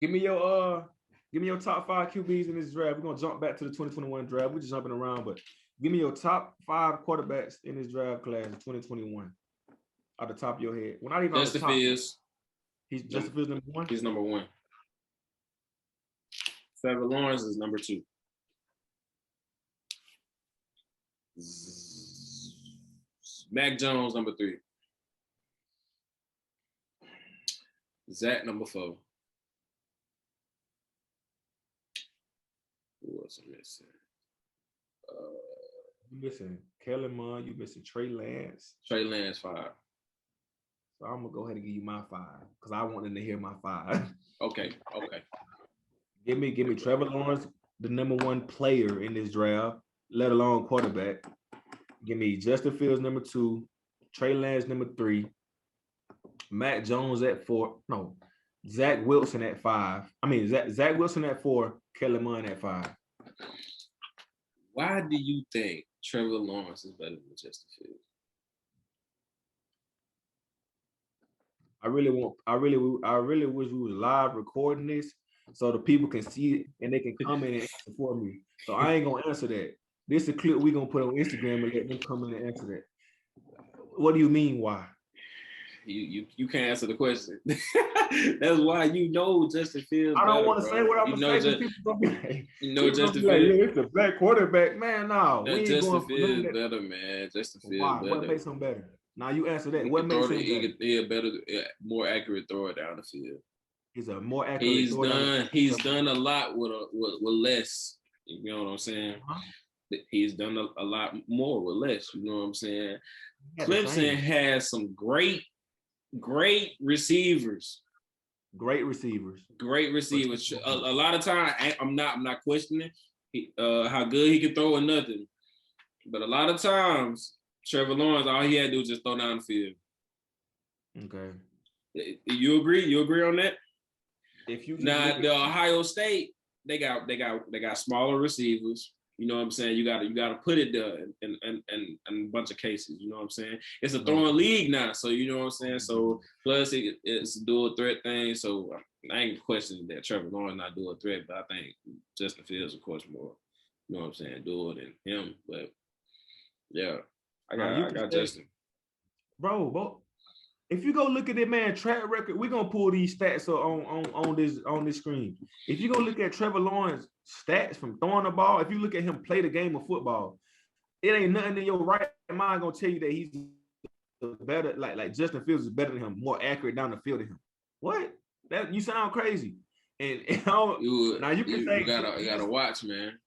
Give me your top five QBs in this draft. We're gonna jump back to the 2021 draft. We're just jumping around, but give me your top five quarterbacks in this draft class of 2021 out the top of your head. Well, not even on the Justin top. Fields. He's Justin Fields number one. He's number one. Trevor Lawrence is number two. Mac Jones number three. Zach number four. Who else am I missing? You missing Kellen Mond. You missing Trey Lance. Trey Lance five. So I'm gonna go ahead and give you my five because I want them to hear my five. Okay. Give me Trevor Lawrence, the number one player in this draft, let alone quarterback. Give me Justin Fields number two, Trey Lance number three, Matt Jones at four. No, Zach Wilson at five. I mean Zach Wilson at four, Kellen Mond at five. Why do you think Trevor Lawrence is better than Justin Fields? I really wish we was live recording this so the people can see it and they can comment and answer for me. So I ain't gonna answer that. This is a clip we gonna put on Instagram and let them come in and answer that. What do you mean why? You can't answer the question. That's why you know Justin Fields. I don't want to say what I'm gonna say. People gonna be like, Justin Fields. Yeah, it's a black quarterback, man. No, we ain't Justin Fields better, man. Justin Fields better. What makes him better? Now you answer that. What makes him better? More accurate thrower down the field. He's a more accurate. He's done a lot with less. You know what I'm saying? He's done a lot more with less. You know what I'm saying? Clemson has some great receivers. Great receivers. A lot of time, I'm not questioning how good he can throw or nothing. But a lot of times, Trevor Lawrence, all he had to do was just throw down the field. Okay. You agree? You agree on that? The Ohio State, they got smaller receivers. You know what I'm saying? You gotta put it there in a bunch of cases. You know what I'm saying? It's a throwing league now, so you know what I'm saying. So plus it's a dual threat thing. So I ain't questioning that Trevor Lawrence not dual threat, but I think Justin Fields, of course, more. You know what I'm saying? Dual than him, but yeah, I got Justin. Bro, if you go look at that man track record, we're gonna pull these stats on this screen. If you go look at Trevor Lawrence stats from throwing the ball, if you look at him play the game of football, it ain't nothing in your right mind gonna tell you that he's better, like Justin Fields is better than him, more accurate down the field than him. What? That you sound crazy. And now you can say you gotta watch, man.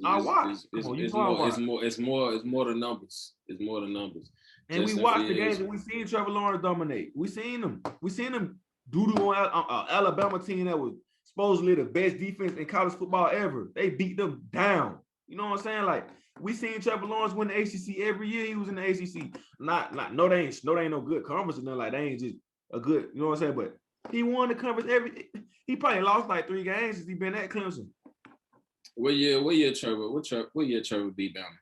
I watch. It's more the numbers. It's more the numbers. And Justin we watched the games and we seen Trevor Lawrence dominate. We seen him doo-doo on Alabama team that was supposedly the best defense in college football ever. They beat them down. You know what I'm saying? Like we seen Trevor Lawrence win the ACC every year. He was in the ACC. No, they ain't no good conference or nothing. Like they ain't just a good. You know what I'm saying? But he won the conference every. He probably lost like 3 games since he been at Clemson. What year Trevor beat Bama?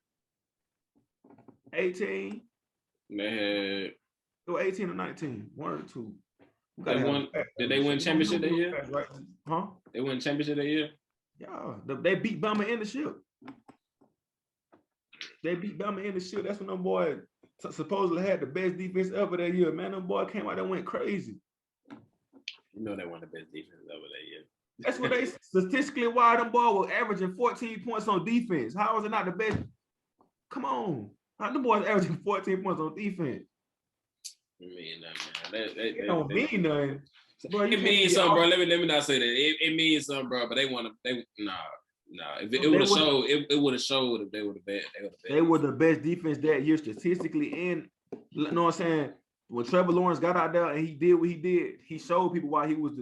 18. They had 18 or 19. 1 or 2. Did they win championship that year? Right? Huh? They won championship that year? Yeah. They beat Bama in the ship. That's when them boys supposedly had the best defense ever that year. Man, them boys came out and went crazy. You know they won the best defense ever that year. That's what they statistically why them boys were averaging 14 points on defense. How is it not the best? Come on. How the boys averaging 14 points on defense? You mean that, man? It don't mean nothing. Bro, it means something, bro. Let me not say that. It means something, bro. But they want to. Nah. If it would have showed, it would have showed if they were the best. They were the best defense that year statistically. And you know what I'm saying? When Trevor Lawrence got out there and he did what he did, he showed people why he was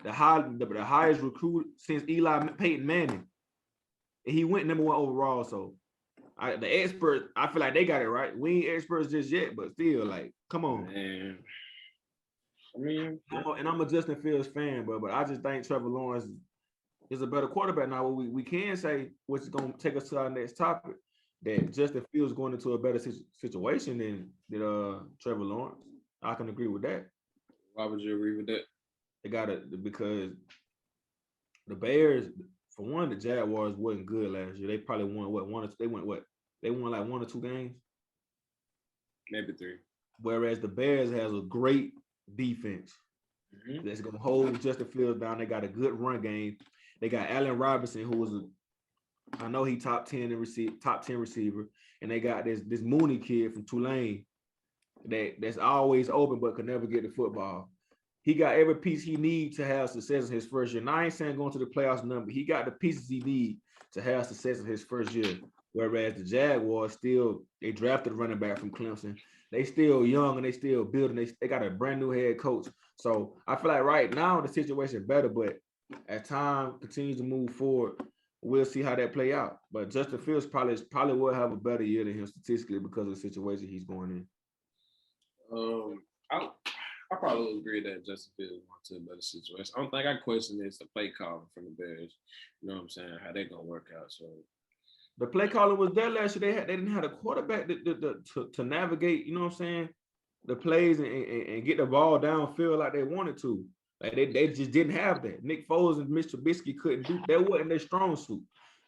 the highest recruit since Peyton Manning. And he went number 1 overall. So the experts, I feel like they got it right. We ain't experts just yet, but still, like, come on. Man. I mean, and I'm a Justin Fields fan, but I just think Trevor Lawrence is a better quarterback. Now, we can say, which is going to take us to our next topic, that Justin Fields going into a better situation than Trevor Lawrence. I can agree with that. Why would you agree with that? They got it because The Bears, for one, the Jaguars wasn't good last year. They probably won they won like 1 or 2 games, maybe 3. whereas the Bears has a great defense that's gonna hold Justin Fields down. They got a good run game. They got Allen Robinson, who was I know he top 10 receiver, and they got this Mooney kid from Tulane that's always open but could never get the football. He got every piece he needs to have success in his first year. Now I ain't saying going to the playoffs number. He got the pieces he needs to have success in his first year. Whereas the Jaguars they drafted a running back from Clemson. They still young and they still building. They got a brand new head coach. So I feel like right now the situation is better, but as time continues to move forward, we'll see how that play out. But Justin Fields probably will have a better year than him statistically because of the situation he's going in. I probably would agree that Justin Fields wants to a better situation. I don't think I question is the play calling from the Bears. You know what I'm saying? How they gonna work out. So the play calling was there last year. They didn't have a quarterback to navigate. You know what I'm saying? The plays and get the ball downfield like they wanted to. Like they just didn't have that. Nick Foles and Mr. Trubisky couldn't do that. Wasn't their strong suit.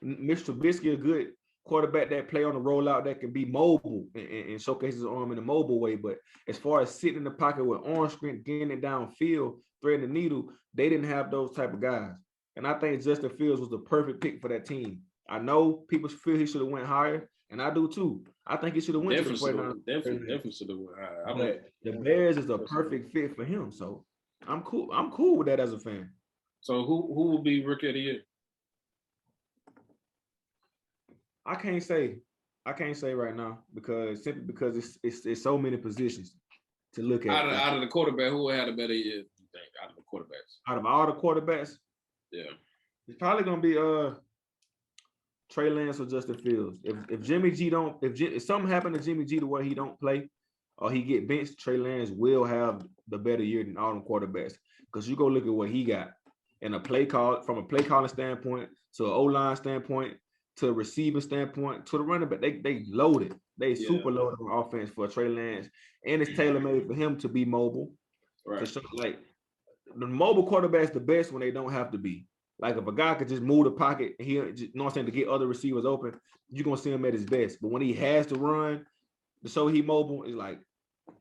Mr. Trubisky a good quarterback that play on the rollout that can be mobile and showcase his arm in a mobile way. But as far as sitting in the pocket with arm strength, getting it downfield, threading the needle, they didn't have those type of guys. And I think Justin Fields was the perfect pick for that team. I know people feel he should have went higher, and I do too. I think he should have went to the 49ers. Definitely should have went higher. But the Bears is a perfect fit for him. So I'm cool. I'm cool with that as a fan. So who will be Rookie of the Year? I can't say right now simply because it's so many positions to look at. Out of the quarterback, who had a better year? You think out of the quarterbacks? Out of all the quarterbacks, yeah, it's probably gonna be Trey Lance or Justin Fields. If Jimmy G if something happened to Jimmy G to where he don't play or he get benched, Trey Lance will have the better year than all them quarterbacks. Because you go look at what he got in a play call from a play calling standpoint to an O-line standpoint to a receiver standpoint to the running back. They loaded. They super loaded on offense for Trey Lance. And it's tailor-made for him to be mobile. Right. So, like the mobile quarterback's the best when they don't have to be. Like if a guy could just move the pocket, you know what I'm saying, to get other receivers open, you're gonna see him at his best. But when he has to run to show he mobile, it's like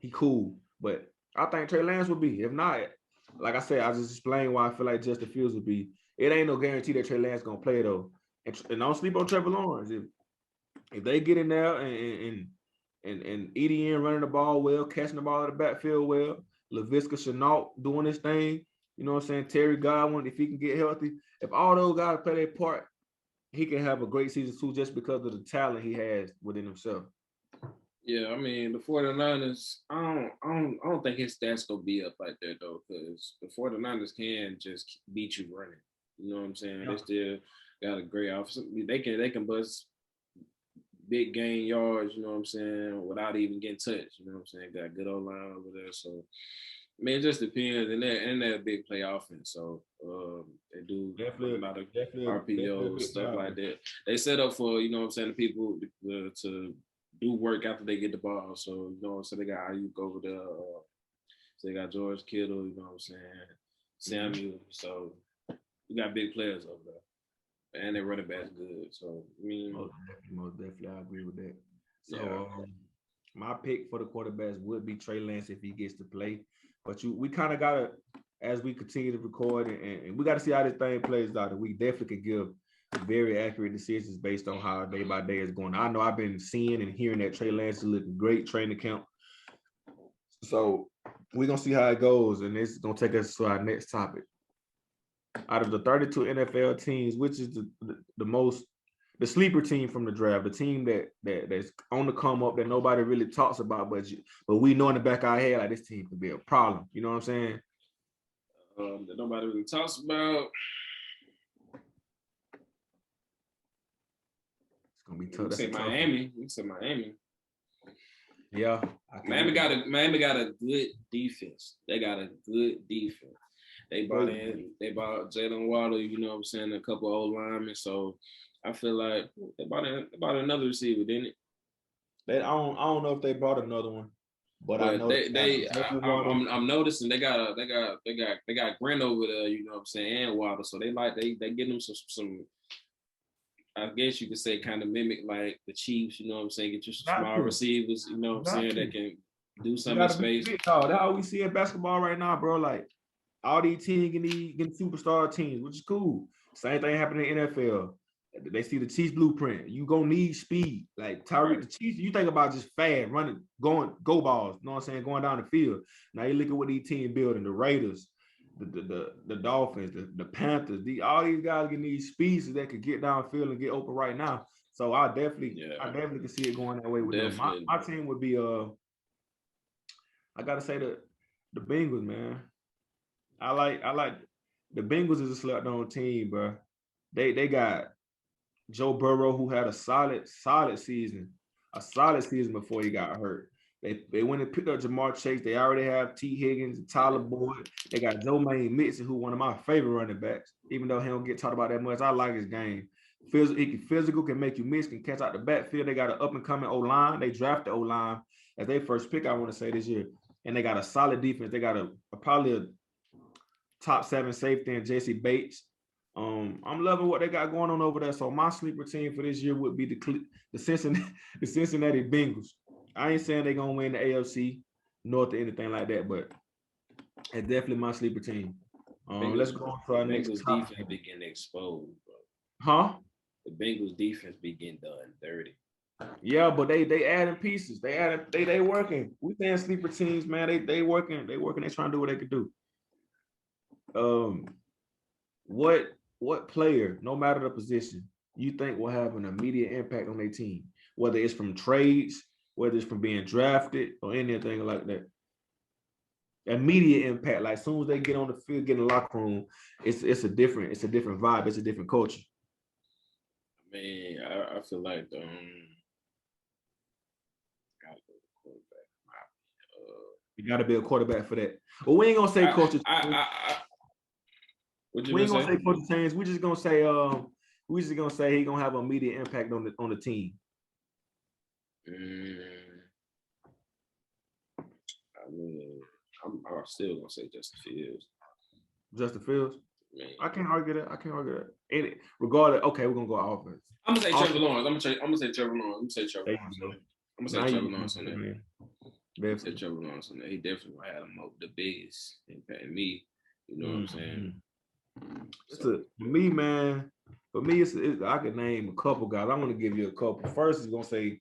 he cool. But I think Trey Lance would be. If not, like I said, I just explained why I feel like Justin Fields would be. It ain't no guarantee that Trey Lance gonna play though. And don't sleep on Trevor Lawrence. If they get in there and EDN running the ball well, catching the ball at the backfield well, Laviska Shenault doing his thing, you know what I'm saying? Terry Godwin, if he can get healthy, if all those guys play their part, he can have a great season too, just because of the talent he has within himself. Yeah, I mean the 49ers, I don't think his stats gonna be up like that though, because the 49ers can just beat you running. You know what I'm saying? Yeah. They still got a great offense. They can bust big gain yards, you know what I'm saying, without even getting touched. You know what I'm saying? Got a good old line over there. So I mean, it just depends. And they're a big play offense. So they do a lot of RPO stuff like that. They set up for, you know what I'm saying, the people to do work after they get the ball. So, you know what I'm saying, they got Ayuk over there. So they got George Kittle, you know what I'm saying, Samuel. So you got big players over there. And their running back's good. So, I mean. Most definitely, I agree with that. So, my pick for the quarterbacks would be Trey Lance if he gets to play. But we kind of got to, as we continue to record, and we got to see how this thing plays out. And we definitely could give very accurate decisions based on how day by day is going. I know I've been seeing and hearing that Trey Lance is looking great training camp. So, we're going to see how it goes. And this is going to take us to our next topic. Out of the 32 NFL teams, which is the sleeper team from the draft, the team that's on the come up that nobody really talks about, but we know in the back of our head like this team could be a problem. You know what I'm saying? That nobody really talks about. It's gonna be tough. Say Miami. You said Miami. Yeah, Miami got a good defense. They got a good defense. They bought Jalen Waddle, you know what I'm saying, a couple old linemen. So I feel like they bought another receiver, didn't it? I don't know if they brought another one. But I know I'm noticing they got Grant over there, you know what I'm saying, and Waddle. So they getting them some I guess you could say kind of mimic like the Chiefs, you know what I'm saying? Get you some small receivers, you know what I'm saying, that can do something in space. That's all we see in basketball right now, bro. Like all these teams getting superstar teams, which is cool. Same thing happening in the NFL. They see the Chiefs blueprint. You gonna need speed. Like Tyreek, the Chiefs, you think about just fast, running, go balls, you know what I'm saying, going down the field. Now you look at what these teams building, the Raiders, the Dolphins, the Panthers, all these guys getting these speeds that could get downfield and get open right now. So I definitely can see it going that way with them. My team would be I gotta say the Bengals, man. I like the Bengals is a slept on team, bro. They got Joe Burrow, who had a solid season before he got hurt. They went and picked up Jamar Chase. They already have T. Higgins and Tyler Boyd. They got Jermaine Mixon, who one of my favorite running backs. Even though he don't get talked about that much, I like his game. Physical, can make you miss, can catch out the backfield. They got an up and coming O-line. They drafted O-line as their first pick, I want to say, this year. And they got a solid defense. They got probably a top 7 safety in Jesse Bates. I'm loving what they got going on over there. So my sleeper team for this year would be the Cincinnati Bengals. I ain't saying they're gonna win the AFC North or anything like that, but it's definitely my sleeper team. Let's go on to our next defense be getting exposed, bro. Huh? The Bengals defense be getting done dirty. Yeah, but they adding pieces. They working. We saying sleeper teams, man. They working. They trying to do what they could do. What player, no matter the position, you think will have an immediate impact on their team? Whether it's from trades, whether it's from being drafted, or anything like that. Immediate impact, like as soon as they get on the field, get in the locker room, it's a different vibe, it's a different culture. I mean, I feel like you gotta be a quarterback for that. But we ain't gonna say culture. We ain't gonna say culture change. We just gonna say he gonna have an immediate impact on the team. I mean, I'm still gonna say Justin Fields. Justin Fields? Man. I can't argue that. Regardless, okay, we're gonna go offense. I'm gonna say Trevor Lawrence. I'm gonna say Trevor Lawrence on that. I'm gonna say Trevor Lawrence on that. He definitely had the biggest impact in me. You know what I'm saying? For me, man, I could name a couple guys. I'm gonna give you a couple. First is gonna say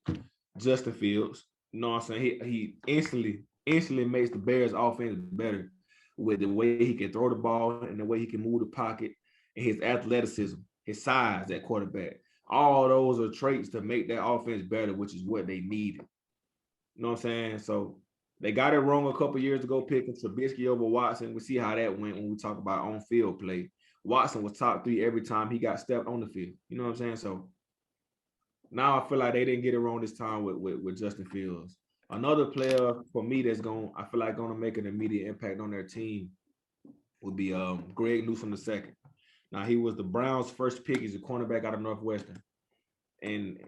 Justin Fields. You know what I'm saying? He instantly makes the Bears offense better with the way he can throw the ball and the way he can move the pocket and his athleticism, his size at quarterback. All those are traits to make that offense better, which is what they needed. You know what I'm saying? So they got it wrong a couple years ago picking Trubisky over Watson. We see how that went when we talk about on-field play. Watson was top 3 every time he got stepped on the field. You know what I'm saying? So now I feel like they didn't get it wrong this time with Justin Fields. Another player for me that's going to make an immediate impact on their team would be Greg Newsome II. Now, he was the Browns' first pick. He's a cornerback out of Northwestern. And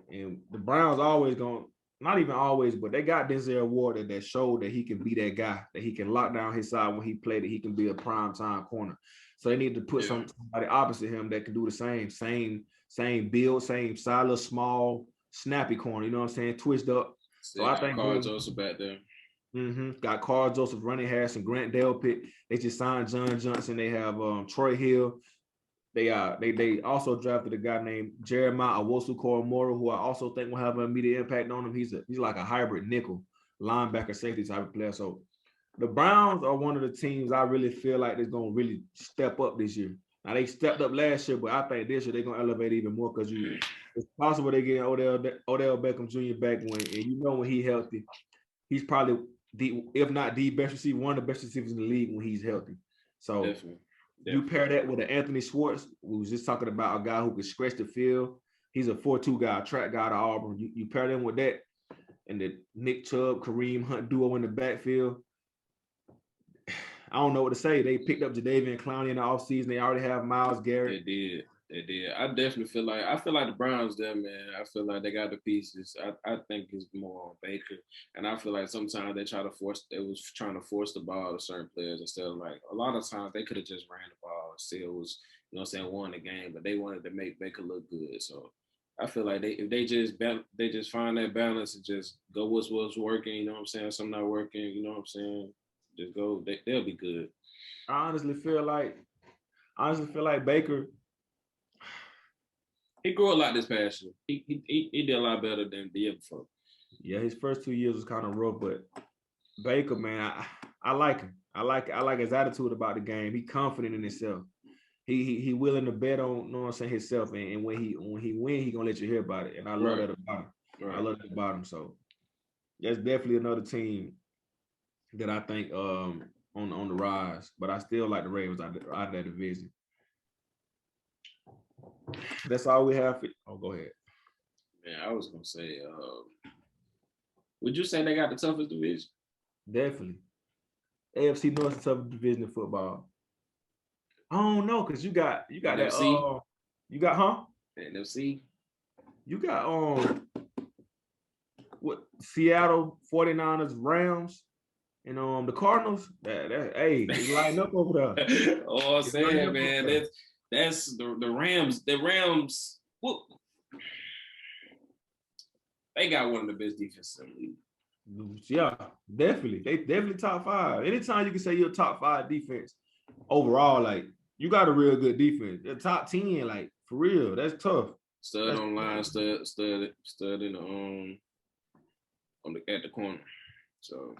the Browns always not even always, but they got Denzel Ward that showed that he can be that guy, that he can lock down his side when he played, that he can be a prime time corner. So they need to put somebody opposite him that can do the same build, same size, little small, snappy corner, you know what I'm saying, twist up. So I think Carl Joseph back there. Got Carl Joseph, Ronnie Harrison, Grant Delpit. They just signed John Johnson. They have Troy Hill. They also drafted a guy named Jeremiah Owusu-Koramoah, who I also think will have an immediate impact on him. He's like a hybrid nickel, linebacker, safety type of player. So the Browns are one of the teams I really feel like they're going to really step up this year. Now, they stepped up last year, but I think this year they're going to elevate even more because it's possible they get Odell Beckham Jr. back when he's healthy, he's probably, if not the best receiver, one of the best receivers in the league when he's healthy. So definitely. You pair that with an Anthony Schwartz, we was just talking about a guy who could stretch the field. He's a 4.2 guy, track guy to Auburn. You pair them with that and the Nick Chubb, Kareem Hunt duo in the backfield. I don't know what to say. They picked up Jadeveon Clowney in the offseason. They already have Myles Garrett. They did. They did. I definitely feel like the Browns there, man. I feel like they got the pieces. I think it's more on Baker. And I feel like sometimes they was trying to force the ball to certain players instead of like a lot of times they could have just ran the ball and still was, you know what I'm saying, won the game, but they wanted to make Baker look good. So I feel like if they just find that balance and just go what's working, you know what I'm saying, some not working, you know what I'm saying, just go, they'll be good. I honestly feel like Baker. He grew a lot this past year. He did a lot better than the year before. Yeah, his first 2 years was kind of rough, but Baker, man, I like him. I like his attitude about the game. He confident in himself. He willing to bet on, you know what I'm saying, himself. And when he win, he gonna let you hear about it. And I love that about him. Right. I love that about him. So that's definitely another team that I think on the rise. But I still like the Ravens out of that division. That's all we have. Oh, go ahead. Man, I was gonna say, would you say they got the toughest division? Definitely. AFC North is the toughest division in football. I don't know, because you got NFC? that you got NFC. You got what, Seattle 49ers, Rams, and the Cardinals. Hey, they lighting up over there. Oh, I'm saying, man, that's the Rams. The Rams, well, they got one of the best defenses in the league. Yeah, definitely. They definitely top 5. Anytime you can say you're a top 5 defense overall, like, you got a real good defense. They're top 10, like, for real. That's tough. Stud online, stud in the at the corner. So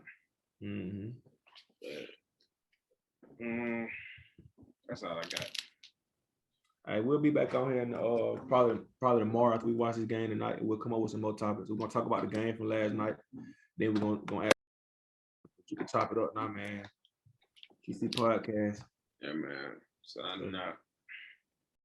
that's all I got. All right, we'll be back on here and probably tomorrow after we watch this game tonight. We'll come up with some more topics. We're gonna talk about the game from last night. Then we're gonna ask you can chop it up now, man. TC Podcast. Yeah, man. Signing out.